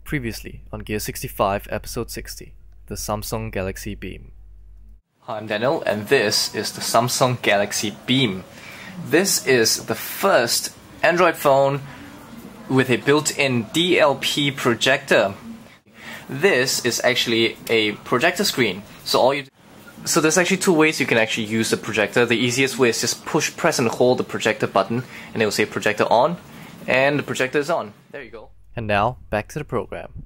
Previously on Gear65 episode 60, the Samsung Galaxy Beam. Hi, I'm Daniel, and this is the Samsung Galaxy Beam. This is the first Android phone with a built-in DLP projector. This is actually a projector screen. So there's actually two ways you can actually use the projector. The easiest way is just press and hold the projector button, and it will say projector on, and the projector is on. There you go. And now, back to the program.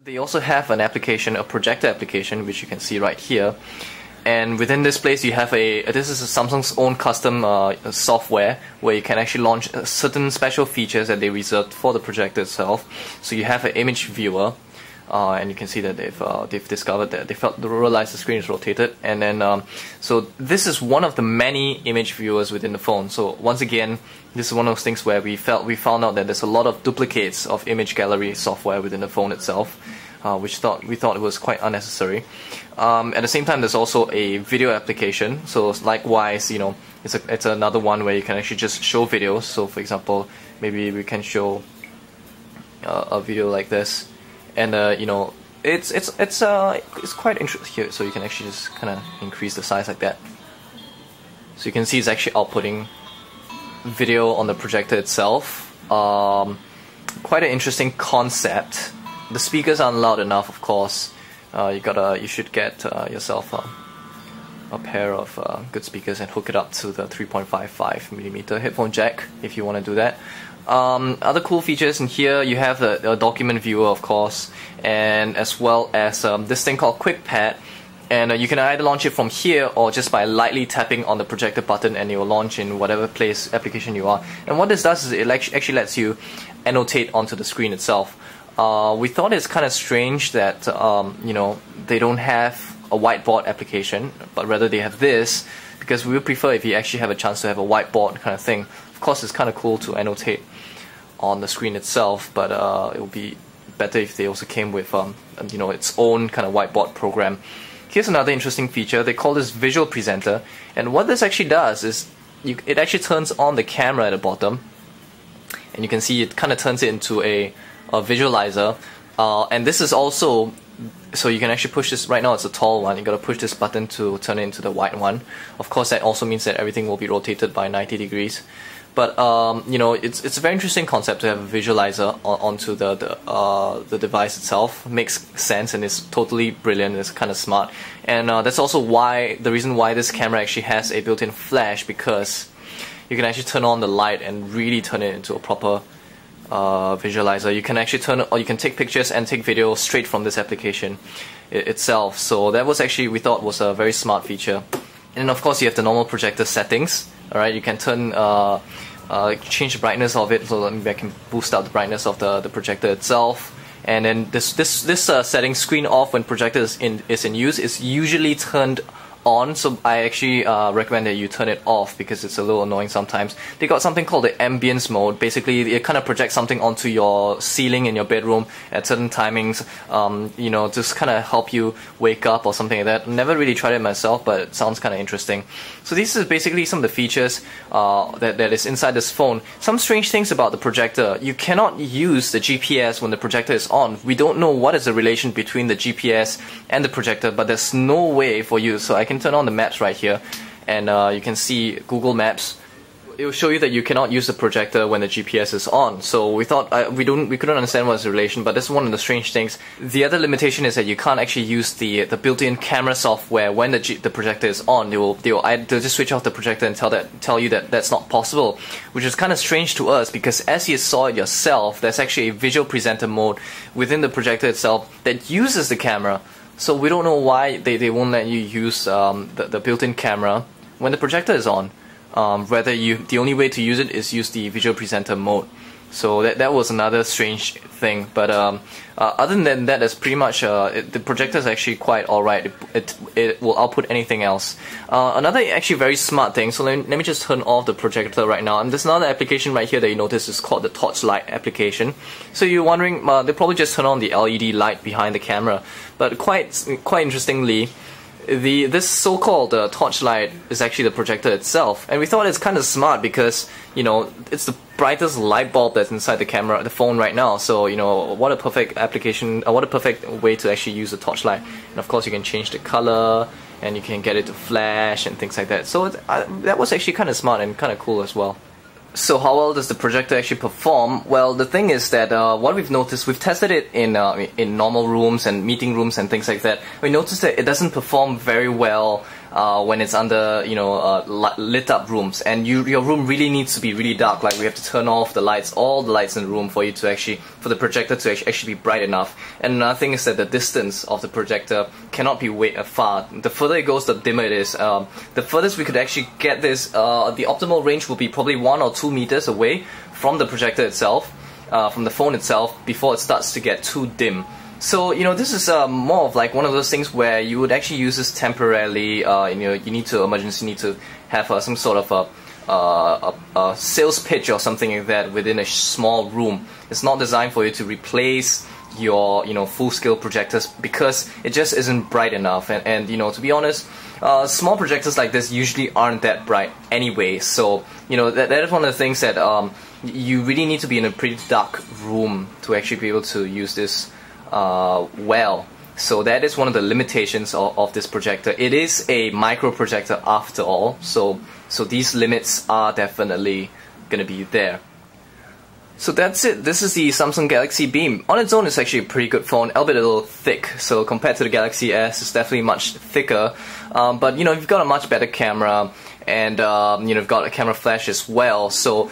They also have an application, a projector application, which you can see right here. And within this place you have this is Samsung's own custom software where you can actually launch certain special features that they reserved for the projector itself. So you have an image viewer, and you can see that they've discovered that they realized the screen is rotated, and then so this is one of the many image viewers within the phone. So once again, this is one of those things where we found out that there's a lot of duplicates of image gallery software within the phone itself, which we thought it was quite unnecessary. At the same time, there's also a video application. So likewise, you know, it's another one where you can actually just show videos. So for example, maybe we can show a video like this. And you know, it's quite interesting here. So you can actually just kind of increase the size like that. So you can see it's actually outputting video on the projector itself. Quite an interesting concept. The speakers aren't loud enough, of course. You should get yourself a pair of good speakers and hook it up to the 3.55mm headphone jack if you want to do that. Other cool features in here, you have a document viewer, of course, and as well as this thing called Quick Pad, and you can either launch it from here or just by lightly tapping on the projector button, and it will launch in whatever application you are. And what this does is it actually lets you annotate onto the screen itself. We thought it's kind of strange that you know, they don't have a whiteboard application, but rather they have this, because we would prefer if you actually have a chance to have a whiteboard kind of thing. Of course, it's kind of cool to annotate on the screen itself, but it would be better if they also came with you know, its own kind of whiteboard program. Here's another interesting feature. They call this Visual Presenter, and what this actually does is it actually turns on the camera at the bottom, and you can see it kind of turns it into a visualizer, and this is also, so you can actually push this. Right now it's a tall one, you gotta push this button to turn it into the wide one. Of course, that also means that everything will be rotated by 90 degrees. But you know, it's a very interesting concept to have a visualizer onto the device itself. It makes sense, and it's totally brilliant. It's kind of smart, and that's also the reason why this camera actually has a built-in flash, because you can actually turn on the light and really turn it into a proper visualizer. You can actually you can take pictures and take video straight from this application itself. So that was actually, we thought, was a very smart feature. And of course, you have the normal projector settings. Alright, you can change the brightness of it, so maybe I can boost up the brightness of the projector itself. And then this setting, screen off when projector is in use, is usually turned on, so I actually recommend that you turn it off because it's a little annoying sometimes. They got something called the ambience mode. Basically, it kind of projects something onto your ceiling in your bedroom at certain timings, you know, just kind of help you wake up or something like that. Never really tried it myself, but it sounds kind of interesting. So this is basically some of the features that is inside this phone. Some strange things about the projector. You cannot use the GPS when the projector is on. We don't know what is the relation between the GPS and the projector, but there's no way for you. So I can turn on the maps right here, and you can see Google Maps. It will show you that you cannot use the projector when the GPS is on. So we thought we couldn't understand what's the relation, but this is one of the strange things. The other limitation is that you can't actually use the built-in camera software when the projector is on. They'll just switch off the projector and tell you that that's not possible, which is kind of strange to us, because as you saw it yourself, there's actually a visual presenter mode within the projector itself that uses the camera. So we don't know why they won't let you use the built-in camera when the projector is on. The only way to use it is use the visual presenter mode. So that was another strange thing. But other than that, that's pretty much the projector is actually quite alright. It will output anything else. Another actually very smart thing. So let me just turn off the projector right now. And there's another application right here that you notice is called the torchlight application. So you're wondering, they probably just turn on the LED light behind the camera. But quite interestingly, this so-called torchlight is actually the projector itself, and we thought it's kind of smart because, you know, it's brightest light bulb that's inside the camera, the phone right now. So you know, what a perfect application, what a perfect way to actually use a torchlight. And of course, you can change the color, and you can get it to flash and things like that. So that was actually kind of smart and kind of cool as well. So how well does the projector actually perform? Well, the thing is that what we've noticed, we've tested it in normal rooms and meeting rooms and things like that. We noticed that it doesn't perform very well when it's under, you know, lit up rooms, and your room really needs to be really dark. Like, we have to turn off the lights, all the lights in the room, for you to actually, for the projector to actually be bright enough. And another thing is that the distance of the projector cannot be way far. The further it goes, the dimmer it is. The furthest we could actually get this, the optimal range will be probably 1 or 2 meters away from the projector itself, from the phone itself, before it starts to get too dim. So, you know, this is more of like one of those things where you would actually use this temporarily. You know, you need to need to have some sort of a sales pitch or something like that within a small room. It's not designed for you to replace your, you know, full-scale projectors, because it just isn't bright enough. And you know, to be honest, small projectors like this usually aren't that bright anyway. So, you know, that is one of the things that you really need to be in a pretty dark room to actually be able to use this well. So that is one of the limitations of this projector. It is a micro projector after all, so these limits are definitely gonna be there. So that's it. This is the Samsung Galaxy Beam. On its own, it's actually a pretty good phone, albeit a little thick. So compared to the Galaxy S, it's definitely much thicker. But you know, you've got a much better camera, and you know, you've got a camera flash as well. So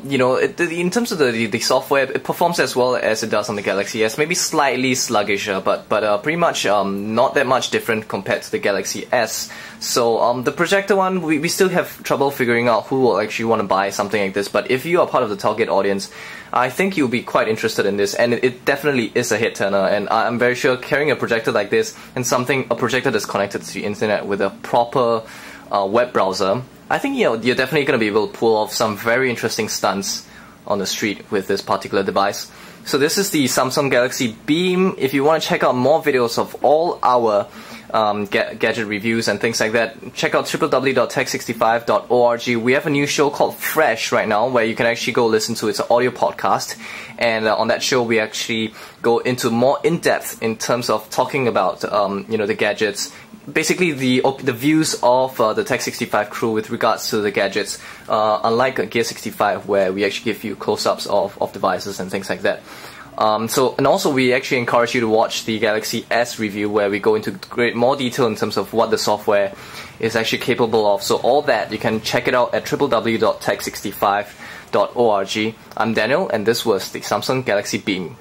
you know, in terms of the software, it performs as well as it does on the Galaxy S. Maybe slightly sluggisher, but pretty much not that much different compared to the Galaxy S. So the projector one, we still have trouble figuring out who will actually want to buy something like this. But if you are part of the target audience, I think you'll be quite interested in this, and it definitely is a hit turner. And I'm very sure carrying a projector like this and a projector that's connected to the internet with a proper web browser, I think, you know, you're definitely going to be able to pull off some very interesting stunts on the street with this particular device. So this is the Samsung Galaxy Beam. If you want to check out more videos of all our gadget reviews and things like that, check out www.tech65.org. We have a new show called Fresh right now, where you can actually go listen to it. It's an audio podcast, and on that show we actually go into more in-depth in terms of talking about you know, the gadgets, basically the views of the Tech65 crew with regards to the gadgets, unlike Gear65, where we actually give you close-ups of devices and things like that. And also we actually encourage you to watch the Galaxy S review, where we go into more detail in terms of what the software is actually capable of. So all that, you can check it out at www.tech65.org. I'm Daniel, and this was the Samsung Galaxy Beam.